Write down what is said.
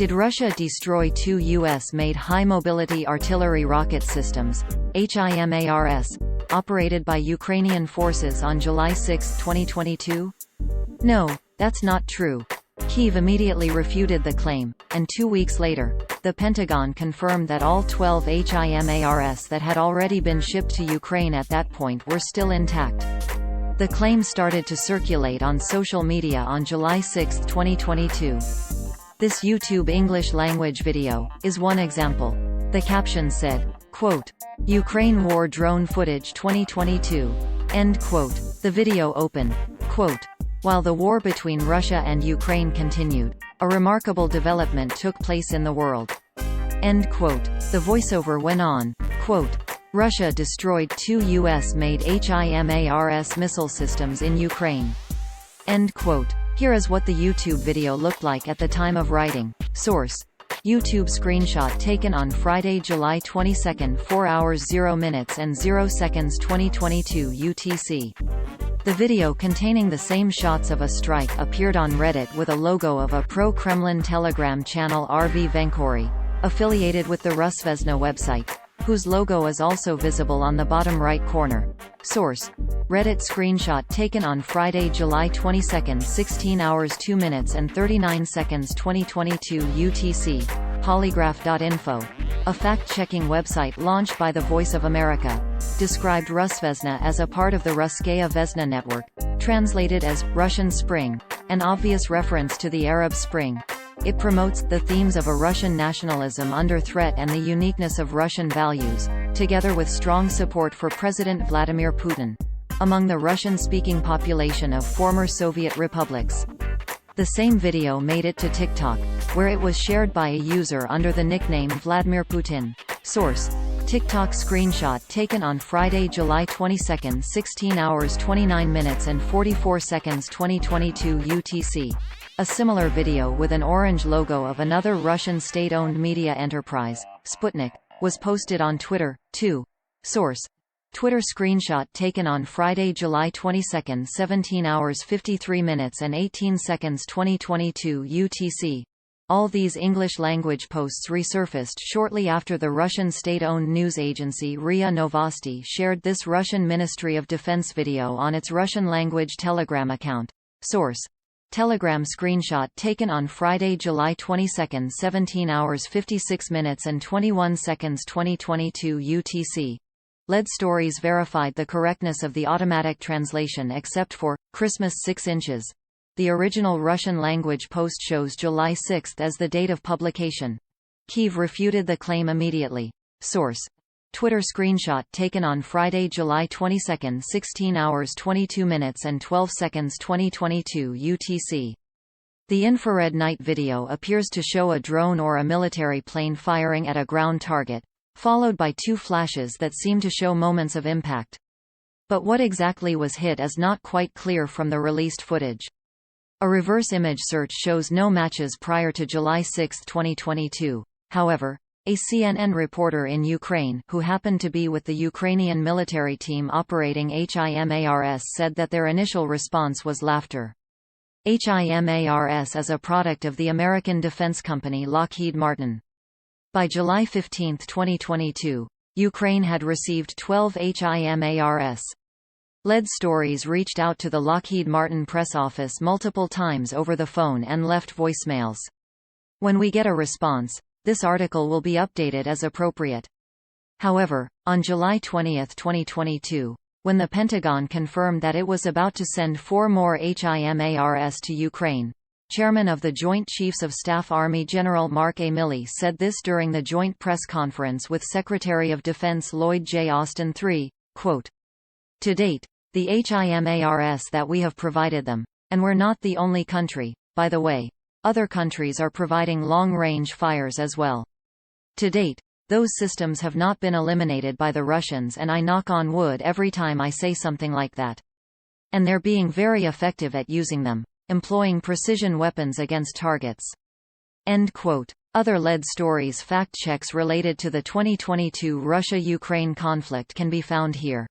Did Russia destroy two U.S.-made high-mobility artillery rocket systems, HIMARS, operated by Ukrainian forces on July 6, 2022? No, that's not true. Kyiv immediately refuted the claim, and 2 weeks later, the Pentagon confirmed that all 12 HIMARS that had already been shipped to Ukraine at that point were still intact. The claim started to circulate on social media on July 6, 2022. This YouTube English-language video is one example. The caption said, quote, "Ukraine War Drone Footage 2022." End quote. The video opened, quote, "While the war between Russia and Ukraine continued, a remarkable development took place in the world." End quote. The voiceover went on, quote, "Russia destroyed two U.S.-made HIMARS missile systems in Ukraine." End quote. Here is what the YouTube video looked like at the time of writing. Source: YouTube screenshot taken on Friday, July 22, 4 hours 0 minutes and 0 seconds 2022 UTC. The video containing the same shots of a strike appeared on Reddit with a logo of a pro-Kremlin Telegram channel RV Venkori, affiliated with the Rusvezna website, whose logo is also visible on the bottom right corner. Source: Reddit screenshot taken on Friday, July 22, 16 hours 2 minutes and 39 seconds 2022 UTC. Polygraph.info. A fact-checking website launched by the Voice of America, described Rusvezna as a part of the Ruskaya Vezna network, translated as Russian Spring, an obvious reference to the Arab Spring. It promotes the themes of a Russian nationalism under threat and the uniqueness of Russian values, together with strong support for President Vladimir Putin, among the Russian-speaking population of former Soviet republics. The same video made it to TikTok, where it was shared by a user under the nickname Vladimir Putin. Source: TikTok screenshot taken on Friday, July 22, 16 hours 29 minutes and 44 seconds 2022 UTC. A similar video with an orange logo of another Russian state-owned media enterprise, Sputnik, was posted on Twitter, too. Source: Twitter screenshot taken on Friday, July 22, 17 hours 53 minutes and 18 seconds 2022 UTC. All these English-language posts resurfaced shortly after the Russian state-owned news agency RIA Novosti shared this Russian Ministry of Defense video on its Russian-language Telegram account. Source: Telegram screenshot taken on Friday, July 22, 17 hours 56 minutes and 21 seconds 2022 UTC. LED Stories verified the correctness of the automatic translation except for Christmas 6 inches. The original Russian-language post shows July 6 as the date of publication. Kyiv refuted the claim immediately. Source: Twitter screenshot taken on Friday, July 22, 16 hours 22 minutes and 12 seconds 2022 UTC. The infrared night video appears to show a drone or a military plane firing at a ground target, followed by two flashes that seem to show moments of impact. But what exactly was hit is not quite clear from the released footage. A reverse image search shows no matches prior to July 6, 2022. However, a CNN reporter in Ukraine who happened to be with the Ukrainian military team operating HIMARS said that their initial response was laughter. HIMARS is a product of the American defense company Lockheed Martin. By July 15, 2022, Ukraine had received 12 HIMARS. LED Stories reached out to the Lockheed Martin press office multiple times over the phone and left voicemails. When we get a response, this article will be updated as appropriate. However, on July 20, 2022, when the Pentagon confirmed that it was about to send 4 more HIMARS to Ukraine, Chairman of the Joint Chiefs of Staff Army General Mark A. Milley said this during the joint press conference with Secretary of Defense Lloyd J. Austin III, quote, "To date, the HIMARS that we have provided them, and we're not the only country, by the way. Other countries are providing long-range fires as well. To date, those systems have not been eliminated by the Russians, and I knock on wood every time I say something like that. And they're being very effective at using them, employing precision weapons against targets." End quote. Other LED Stories fact checks related to the 2022 Russia-Ukraine conflict can be found here.